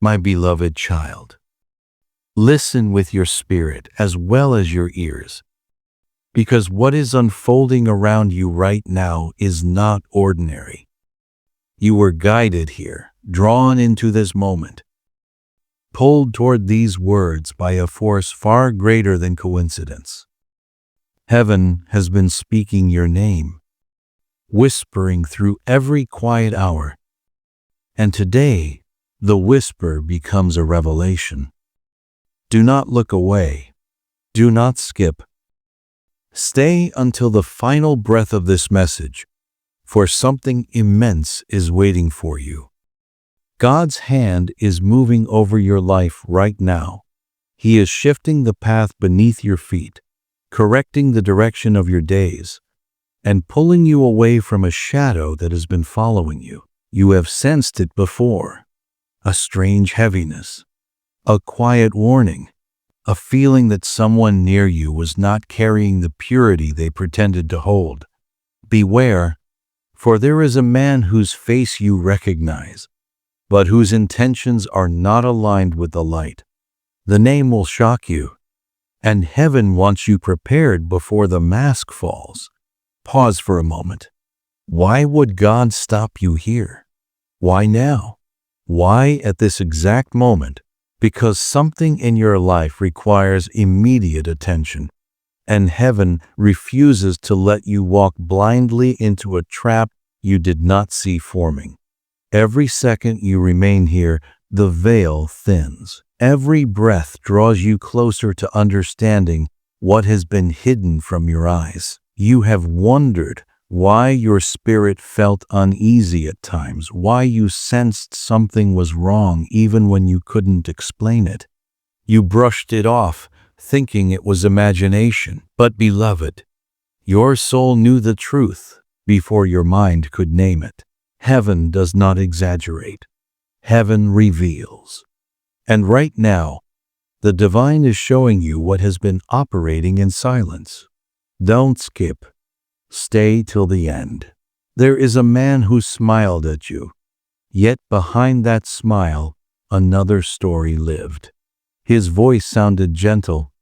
My beloved child, listen with your spirit as well as your ears, because what is unfolding around you right now is not ordinary. You were guided here, drawn into this moment, pulled toward these words by a force far greater than coincidence. Heaven has been speaking your name, whispering through every quiet hour, and today the whisper becomes a revelation. Do not look away. Do not skip. Stay until the final breath of this message, for something immense is waiting for you. God's hand is moving over your life right now. He is shifting the path beneath your feet, correcting the direction of your days, and pulling you away from a shadow that has been following you. You have sensed it before. A strange heaviness, a quiet warning, a feeling that someone near you was not carrying the purity they pretended to hold. Beware, for there is a man whose face you recognize, but whose intentions are not aligned with the light. The name will shock you, and heaven wants you prepared before the mask falls. Pause for a moment. Why would God stop you here? Why now? Why at this exact moment? Because something in your life requires immediate attention, and heaven refuses to let you walk blindly into a trap you did not see forming. Every second you remain here, the veil thins. Every breath draws you closer to understanding what has been hidden from your eyes. You have wondered why your spirit felt uneasy at times, why you sensed something was wrong even when you couldn't explain it. You brushed it off, thinking it was imagination. But beloved, your soul knew the truth before your mind could name it. Heaven does not exaggerate. Heaven reveals. And right now, the divine is showing you what has been operating in silence. Don't skip. Stay till the end. There is a man who smiled at you, yet behind that smile, another story lived. His voice sounded gentle,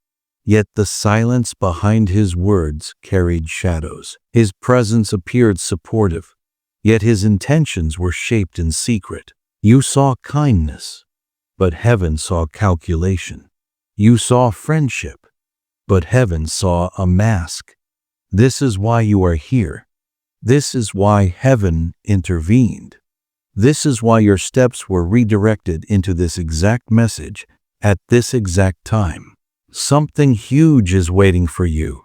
yet the silence behind his words carried shadows. His presence appeared supportive, yet his intentions were shaped in secret. You saw kindness, but heaven saw calculation. You saw friendship, but heaven saw a mask. This is why you are here. This is why heaven intervened. This is why your steps were redirected into this exact message at this exact time. Something huge is waiting for you.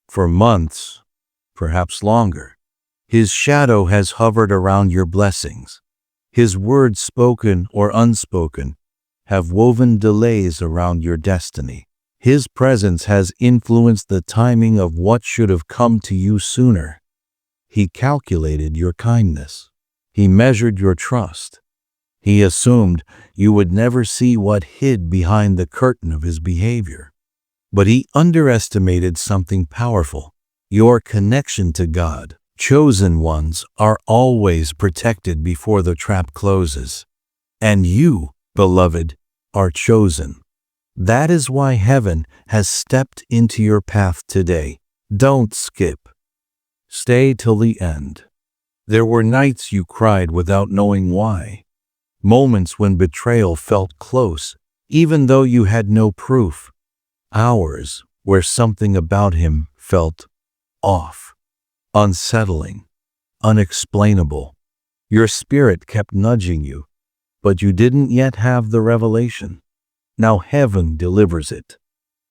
For months, perhaps longer, his shadow has hovered around your blessings. His words, spoken or unspoken, have woven delays around your destiny. His presence has influenced the timing of what should have come to you sooner. He calculated your kindness. He measured your trust. He assumed you would never see what hid behind the curtain of his behavior. But he underestimated something powerful: your connection to God. Chosen ones are always protected before the trap closes. And you, beloved, are chosen. That is why heaven has stepped into your path today. Don't skip. Stay till the end. There were nights you cried without knowing why. Moments when betrayal felt close, even though you had no proof. Hours where something about him felt off, unsettling, unexplainable. Your spirit kept nudging you, but you didn't yet have the revelation. Now heaven delivers it.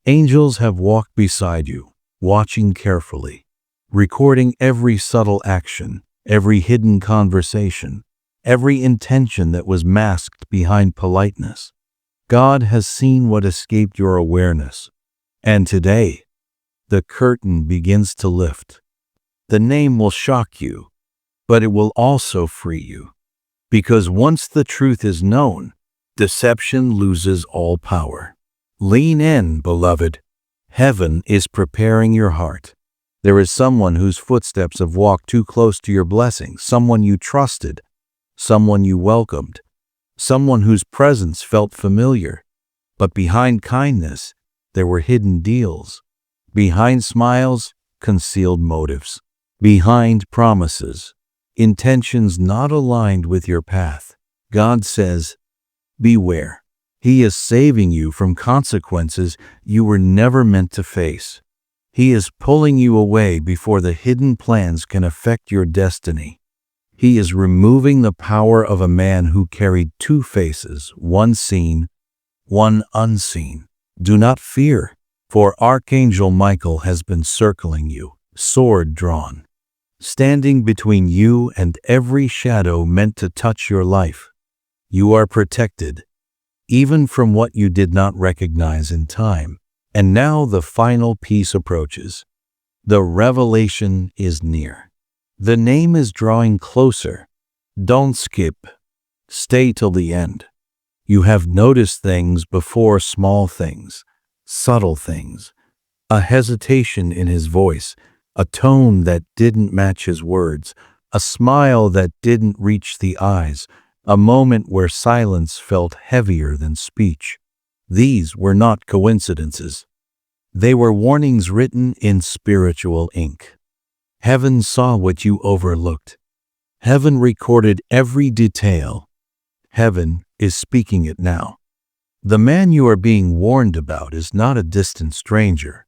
Angels have walked beside you, watching carefully, recording every subtle action, every hidden conversation, every intention that was masked behind politeness. God has seen what escaped your awareness, and today, the curtain begins to lift. The name will shock you, but it will also free you, because once the truth is known, deception loses all power. Lean in, beloved. Heaven is preparing your heart. There is someone whose footsteps have walked too close to your blessing, someone you trusted, someone you welcomed, someone whose presence felt familiar. But behind kindness, there were hidden deals. Behind smiles, concealed motives. Behind promises, intentions not aligned with your path. God says, beware. He is saving you from consequences you were never meant to face. He is pulling you away before the hidden plans can affect your destiny. He is removing the power of a man who carried two faces, one seen, one unseen. Do not fear, for Archangel Michael has been circling you, sword drawn, standing between you and every shadow meant to touch your life. You are protected, even from what you did not recognize in time. And now the final piece approaches. The revelation is near. The name is drawing closer. Don't skip. Stay till the end. You have noticed things before, small things, subtle things, a hesitation in his voice, a tone that didn't match his words, a smile that didn't reach the eyes, a moment where silence felt heavier than speech. These were not coincidences. They were warnings written in spiritual ink. Heaven saw what you overlooked. Heaven recorded every detail. Heaven is speaking it now. The man you are being warned about is not a distant stranger.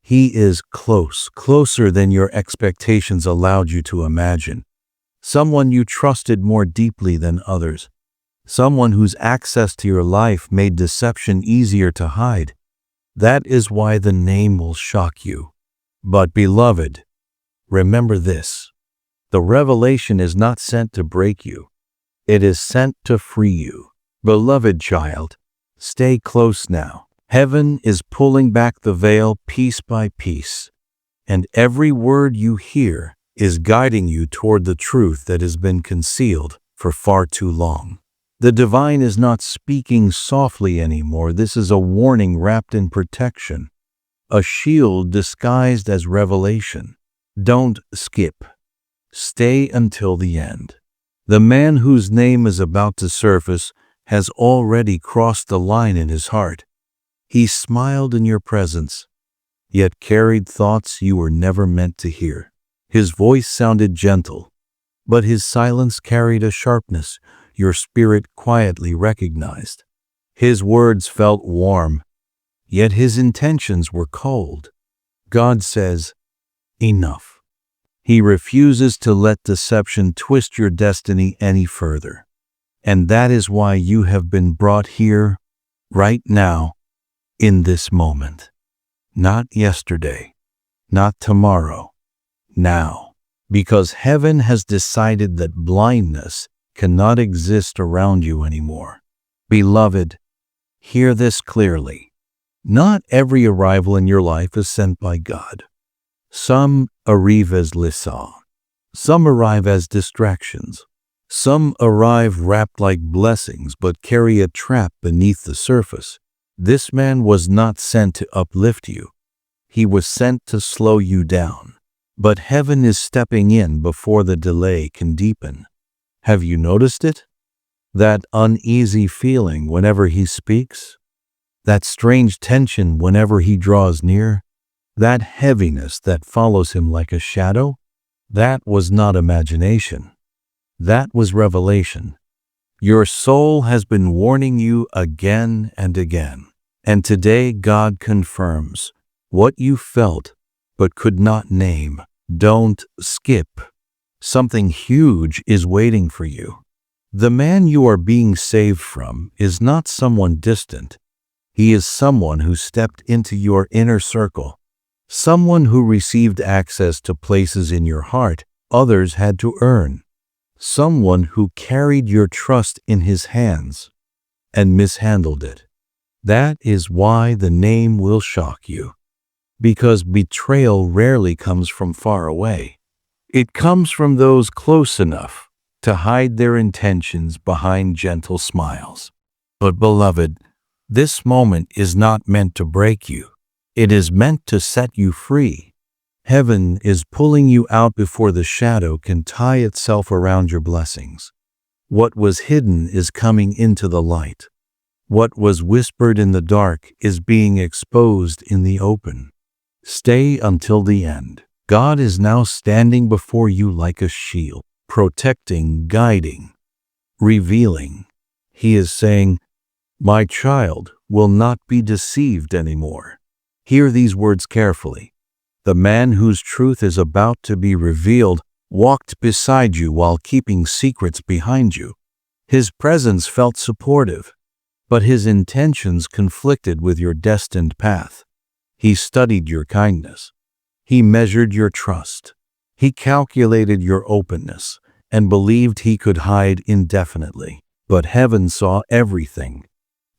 He is close, closer than your expectations allowed you to imagine. Someone you trusted more deeply than others. Someone whose access to your life made deception easier to hide. That is why the name will shock you. But beloved, remember this. The revelation is not sent to break you. It is sent to free you. Beloved child, stay close now. Heaven is pulling back the veil piece by piece, and every word you hear is guiding you toward the truth that has been concealed for far too long. The divine is not speaking softly anymore. This is a warning wrapped in protection, a shield disguised as revelation. Don't skip. Stay until the end. The man whose name is about to surface has already crossed the line in his heart. He smiled in your presence, yet carried thoughts you were never meant to hear. His voice sounded gentle, but his silence carried a sharpness your spirit quietly recognized. His words felt warm, yet his intentions were cold. God says, enough. He refuses to let deception twist your destiny any further. And that is why you have been brought here, right now, in this moment. Not yesterday, not tomorrow, now. Because heaven has decided that blindness cannot exist around you anymore. Beloved, hear this clearly. Not every arrival in your life is sent by God. Some arrive as liaisons. Some arrive as distractions. Some arrive wrapped like blessings but carry a trap beneath the surface. This man was not sent to uplift you. He was sent to slow you down. But heaven is stepping in before the delay can deepen. Have you noticed it? That uneasy feeling whenever he speaks? That strange tension whenever he draws near? That heaviness that follows him like a shadow? That was not imagination. That was revelation. Your soul has been warning you again and again. And today God confirms what you felt but could not name. Don't skip. Something huge is waiting for you. The man you are being saved from is not someone distant. He is someone who stepped into your inner circle. Someone who received access to places in your heart others had to earn. Someone who carried your trust in his hands and mishandled it. That is why the name will shock you. Because betrayal rarely comes from far away. It comes from those close enough to hide their intentions behind gentle smiles. But beloved, this moment is not meant to break you. It is meant to set you free. Heaven is pulling you out before the shadow can tie itself around your blessings. What was hidden is coming into the light. What was whispered in the dark is being exposed in the open. Stay until the end. God is now standing before you like a shield, protecting, guiding, revealing. He is saying, "My child will not be deceived anymore." Hear these words carefully. The man whose truth is about to be revealed walked beside you while keeping secrets behind you. His presence felt supportive, but his intentions conflicted with your destined path. He studied your kindness. He measured your trust. He calculated your openness and believed he could hide indefinitely. But heaven saw everything.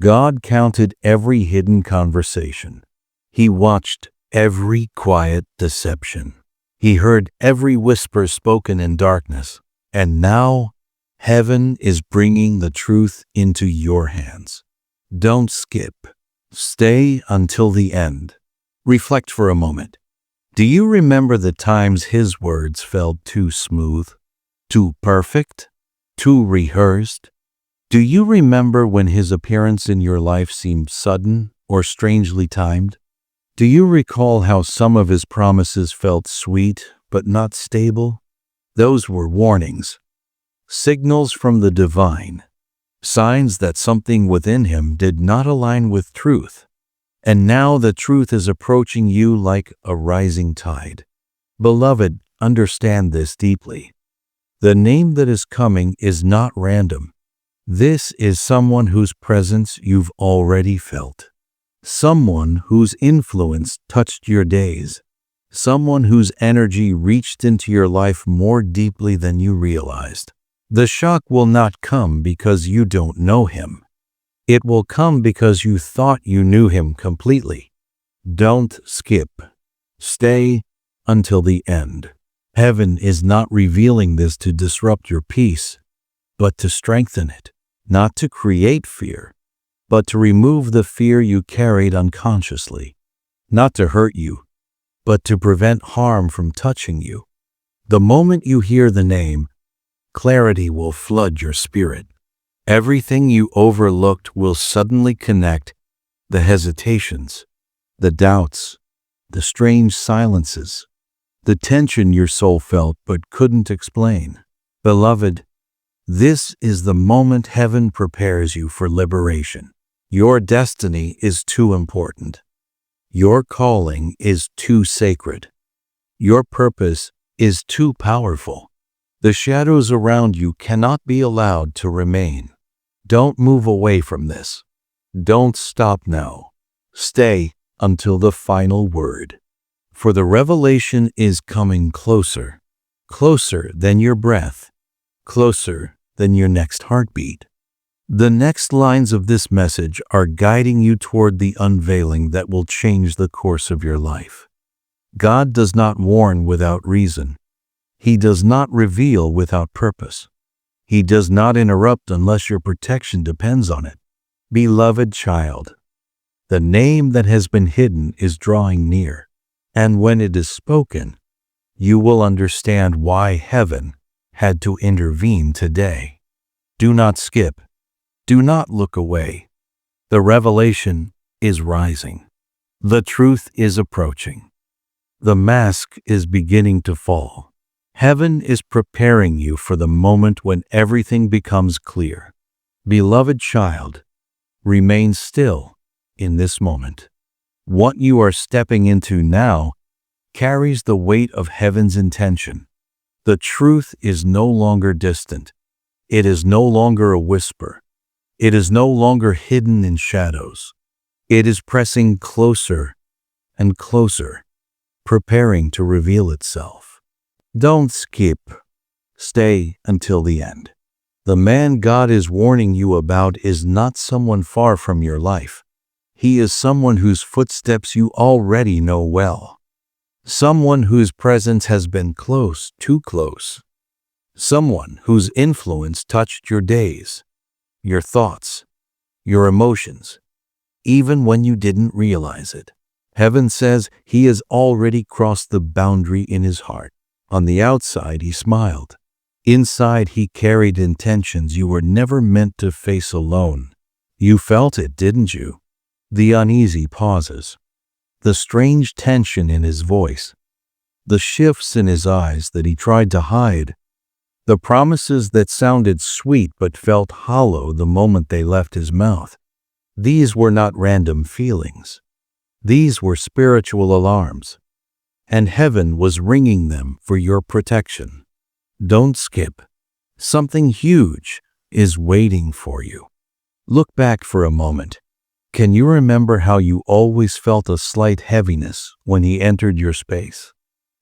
God counted every hidden conversation. He watched every quiet deception. He heard every whisper spoken in darkness. And now, heaven is bringing the truth into your hands. Don't skip. Stay until the end. Reflect for a moment. Do you remember the times his words felt too smooth, too perfect, too rehearsed? Do you remember when his appearance in your life seemed sudden or strangely timed? Do you recall how some of his promises felt sweet but not stable? Those were warnings, signals from the divine, signs that something within him did not align with truth. And now the truth is approaching you like a rising tide. Beloved, understand this deeply. The name that is coming is not random. This is someone whose presence you've already felt. Someone whose influence touched your days. Someone whose energy reached into your life more deeply than you realized. The shock will not come because you don't know him. It will come because you thought you knew him completely. Don't skip. Stay until the end. Heaven is not revealing this to disrupt your peace, but to strengthen it. Not to create fear, but to remove the fear you carried unconsciously. Not to hurt you, but to prevent harm from touching you. The moment you hear the name, clarity will flood your spirit. Everything you overlooked will suddenly connect: the hesitations, the doubts, the strange silences, the tension your soul felt but couldn't explain. Beloved, this is the moment heaven prepares you for liberation. Your destiny is too important. Your calling is too sacred. Your purpose is too powerful. The shadows around you cannot be allowed to remain. Don't move away from this. Don't stop now. Stay until the final word. For the revelation is coming closer, closer than your breath, closer than your next heartbeat. The next lines of this message are guiding you toward the unveiling that will change the course of your life. God does not warn without reason. He does not reveal without purpose. He does not interrupt unless your protection depends on it. Beloved child, the name that has been hidden is drawing near, and when it is spoken, you will understand why heaven had to intervene today. Do not skip. Do not look away. The revelation is rising. The truth is approaching. The mask is beginning to fall. Heaven is preparing you for the moment when everything becomes clear. Beloved child, remain still in this moment. What you are stepping into now carries the weight of heaven's intention. The truth is no longer distant. It is no longer a whisper. It is no longer hidden in shadows. It is pressing closer and closer, preparing to reveal itself. Don't skip. Stay until the end. The man God is warning you about is not someone far from your life. He is someone whose footsteps you already know well. Someone whose presence has been close, too close. Someone whose influence touched your days, your thoughts, your emotions, even when you didn't realize it. Heaven says he has already crossed the boundary in his heart. On the outside, he smiled. Inside, he carried intentions you were never meant to face alone. You felt it, didn't you? The uneasy pauses, the strange tension in his voice, the shifts in his eyes that he tried to hide, the promises that sounded sweet but felt hollow the moment they left his mouth. These were not random feelings. These were spiritual alarms, and heaven was ringing them for your protection. Don't skip. Something huge is waiting for you. Look back for a moment. Can you remember how you always felt a slight heaviness when he entered your space?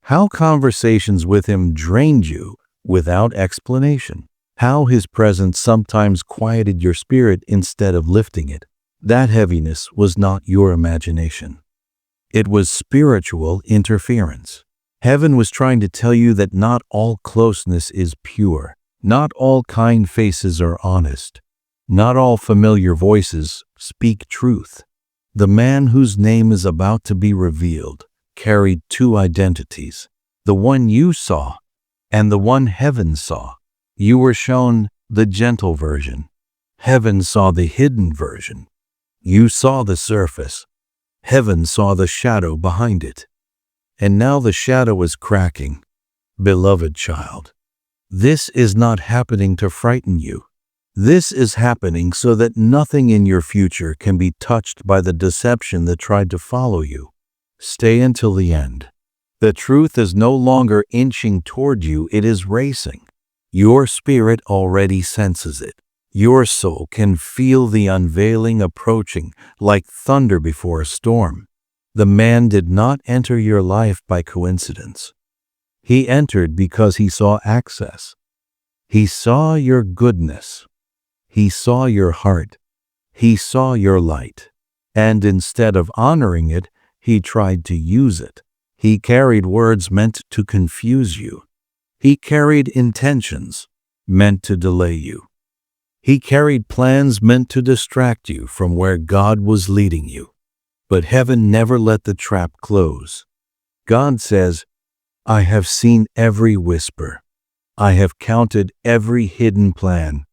How conversations with him drained you without explanation? How his presence sometimes quieted your spirit instead of lifting it? That heaviness was not your imagination. It was spiritual interference. Heaven was trying to tell you that not all closeness is pure. Not all kind faces are honest. Not all familiar voices speak truth. The man whose name is about to be revealed carried two identities, the one you saw and the one heaven saw. You were shown the gentle version. Heaven saw the hidden version. You saw the surface. Heaven saw the shadow behind it. And now the shadow is cracking. Beloved child, this is not happening to frighten you. This is happening so that nothing in your future can be touched by the deception that tried to follow you. Stay until the end. The truth is no longer inching toward you, it is racing. Your spirit already senses it. Your soul can feel the unveiling approaching like thunder before a storm. The man did not enter your life by coincidence. He entered because he saw access. He saw your goodness. He saw your heart. He saw your light. And instead of honoring it, he tried to use it. He carried words meant to confuse you. He carried intentions meant to delay you. He carried plans meant to distract you from where God was leading you. But heaven never let the trap close. God says, I have seen every whisper. I have counted every hidden plan,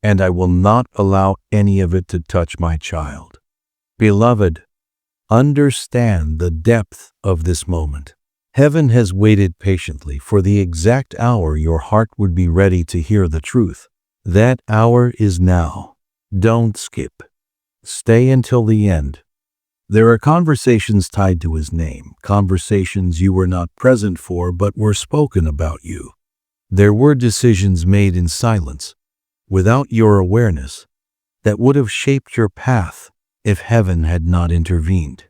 and I will not allow any of it to touch my child. Beloved, understand the depth of this moment. Heaven has waited patiently for the exact hour your heart would be ready to hear the truth. That hour is now. Don't skip. Stay until the end. There are conversations tied to his name, conversations you were not present for but were spoken about you. There were decisions made in silence, without your awareness, that would have shaped your path if heaven had not intervened.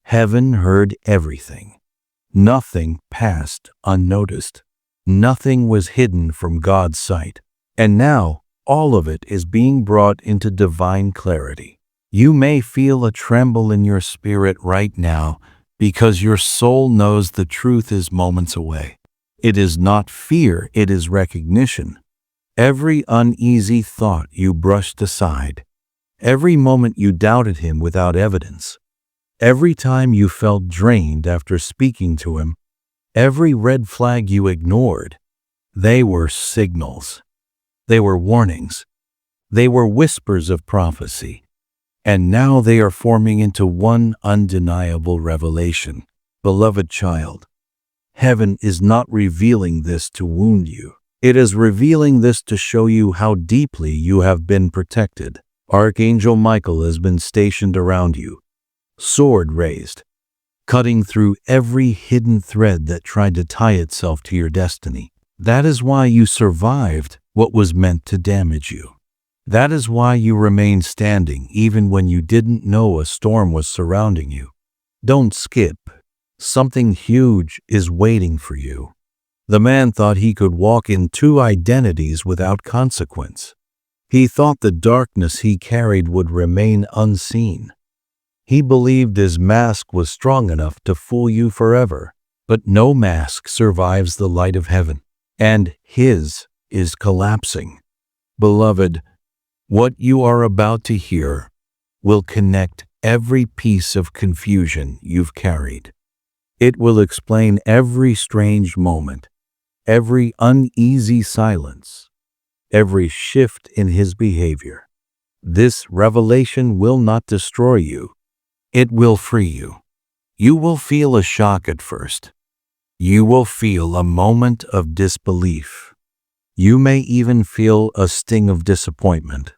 Heaven heard everything. Nothing passed unnoticed. Nothing was hidden from God's sight. And now, all of it is being brought into divine clarity. You may feel a tremble in your spirit right now because your soul knows the truth is moments away. It is not fear, it is recognition. Every uneasy thought you brushed aside, every moment you doubted him without evidence, every time you felt drained after speaking to him, every red flag you ignored, they were signals. They were warnings. They were whispers of prophecy. And now they are forming into one undeniable revelation. Beloved child, heaven is not revealing this to wound you. It is revealing this to show you how deeply you have been protected. Archangel Michael has been stationed around you, sword raised, cutting through every hidden thread that tried to tie itself to your destiny. That is why you survived what was meant to damage you. That is why you remained standing even when you didn't know a storm was surrounding you. Don't skip. Something huge is waiting for you. The man thought he could walk in two identities without consequence. He thought the darkness he carried would remain unseen. He believed his mask was strong enough to fool you forever. But no mask survives the light of heaven, and his is collapsing. Beloved, what you are about to hear will connect every piece of confusion you've carried. It will explain every strange moment, every uneasy silence, every shift in his behavior. This revelation will not destroy you. It will free you. You will feel a shock at first. You will feel a moment of disbelief. You may even feel a sting of disappointment.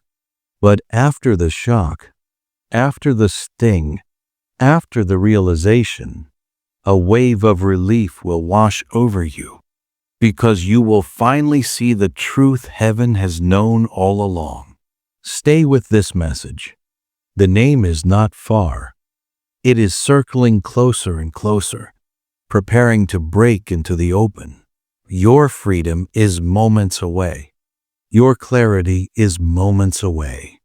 But after the shock, after the sting, after the realization, a wave of relief will wash over you, because you will finally see the truth heaven has known all along. Stay with this message. The name is not far. It is circling closer and closer, preparing to break into the open. Your freedom is moments away. Your clarity is moments away.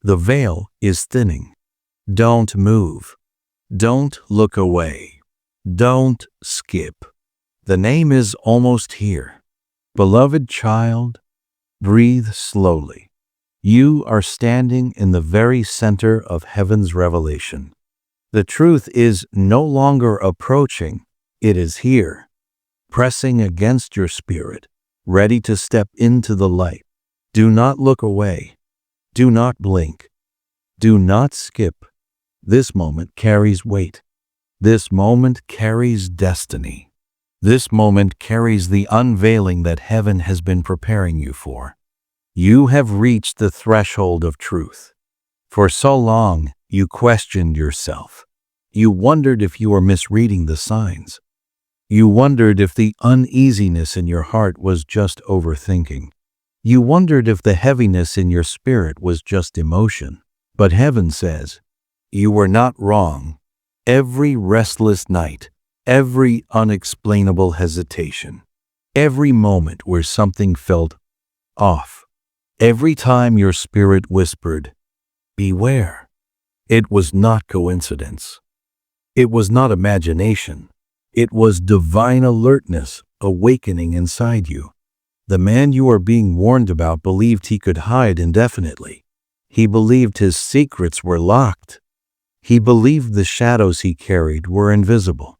The veil is thinning. Don't move. Don't look away. Don't skip. The name is almost here. Beloved child, breathe slowly. You are standing in the very center of heaven's revelation. The truth is no longer approaching, it is here, pressing against your spirit, ready to step into the light. Do not look away. Do not blink. Do not skip. This moment carries weight. This moment carries destiny. This moment carries the unveiling that heaven has been preparing you for. You have reached the threshold of truth. For so long, you questioned yourself. You wondered if you were misreading the signs. You wondered if the uneasiness in your heart was just overthinking. You wondered if the heaviness in your spirit was just emotion. But heaven says, you were not wrong. Every restless night, every unexplainable hesitation, every moment where something felt off, every time your spirit whispered, beware, it was not coincidence. It was not imagination. It was divine alertness awakening inside you. The man you are being warned about believed he could hide indefinitely. He believed his secrets were locked. He believed the shadows he carried were invisible.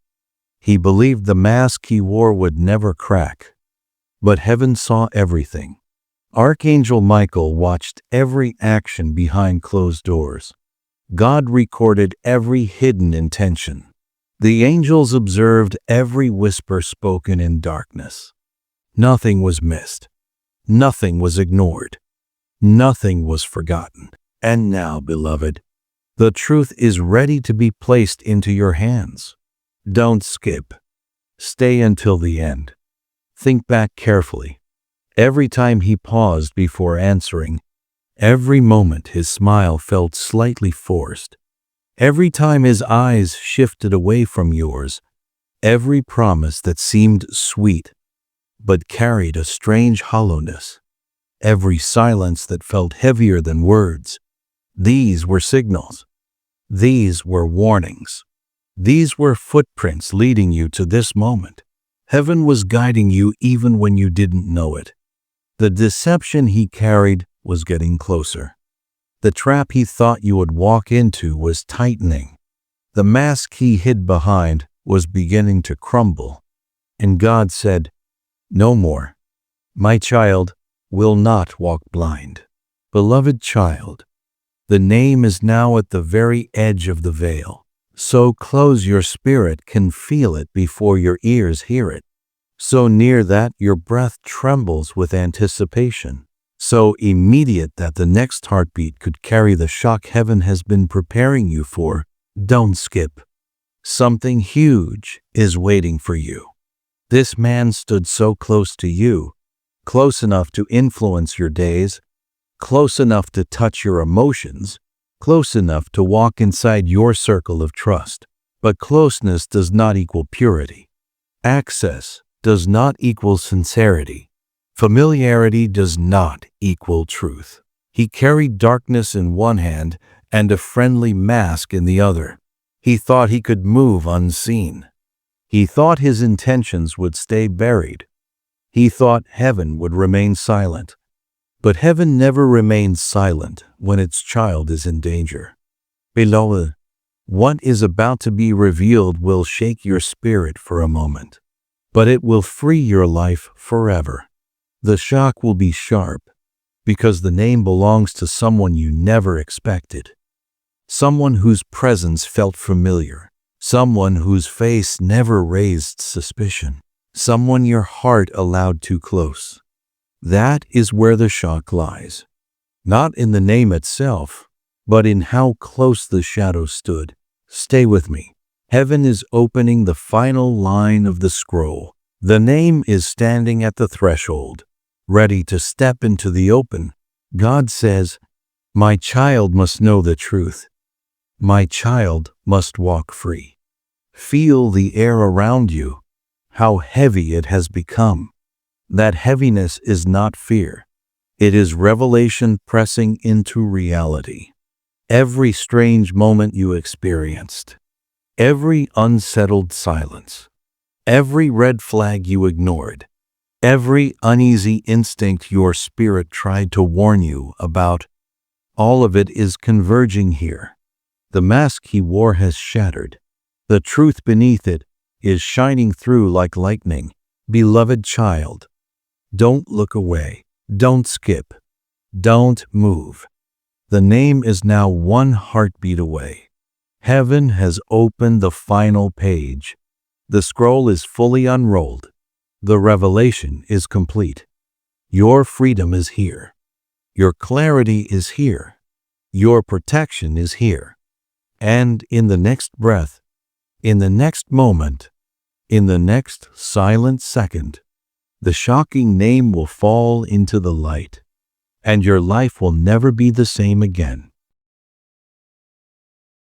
He believed the mask he wore would never crack. But heaven saw everything. Archangel Michael watched every action behind closed doors. God recorded every hidden intention. The angels observed every whisper spoken in darkness. Nothing was missed. Nothing was ignored. Nothing was forgotten. And now, beloved, the truth is ready to be placed into your hands. Don't skip. Stay until the end. Think back carefully. Every time he paused before answering, every moment his smile felt slightly forced. Every time his eyes shifted away from yours, every promise that seemed sweet but carried a strange hollowness, every silence that felt heavier than words, these were signals. These were warnings. These were footprints leading you to this moment. Heaven was guiding you even when you didn't know it. The deception he carried was getting closer. The trap he thought you would walk into was tightening. The mask he hid behind was beginning to crumble. And God said, no more. My child will not walk blind. Beloved child, the name is now at the very edge of the veil. So close your spirit can feel it before your ears hear it. So near that your breath trembles with anticipation. So immediate that the next heartbeat could carry the shock heaven has been preparing you for. Don't skip. Something huge is waiting for you. This man stood so close to you, close enough to influence your days, close enough to touch your emotions, close enough to walk inside your circle of trust. But closeness does not equal purity. Access does not equal sincerity. Familiarity does not equal truth. He carried darkness in one hand and a friendly mask in the other. He thought he could move unseen. He thought his intentions would stay buried. He thought heaven would remain silent. But heaven never remains silent when its child is in danger. Beloved, what is about to be revealed will shake your spirit for a moment. but it will free your life forever. The shock will be sharp because the name belongs to someone you never expected. Someone whose presence felt familiar. Someone whose face never raised suspicion. Someone your heart allowed too close. That is where the shock lies. Not in the name itself, but in how close the shadow stood. Stay with me. Heaven is opening the final line of the scroll. The name is standing at the threshold, ready to step into the open. God says, "My child must know the truth. My child must walk free." Feel the air around you, how heavy it has become. That heaviness is not fear. It is revelation pressing into reality. Every strange moment you experienced, every unsettled silence, every red flag you ignored, every uneasy instinct your spirit tried to warn you about, all of it is converging here. The mask he wore has shattered. The truth beneath it is shining through like lightning. Beloved child, don't look away. Don't skip. Don't move. The name is now one heartbeat away. Heaven has opened the final page. The scroll is fully unrolled. The revelation is complete. Your freedom is here. Your clarity is here. Your protection is here. And in the next breath, in the next moment, in the next silent second, the shocking name will fall into the light, and your life will never be the same again.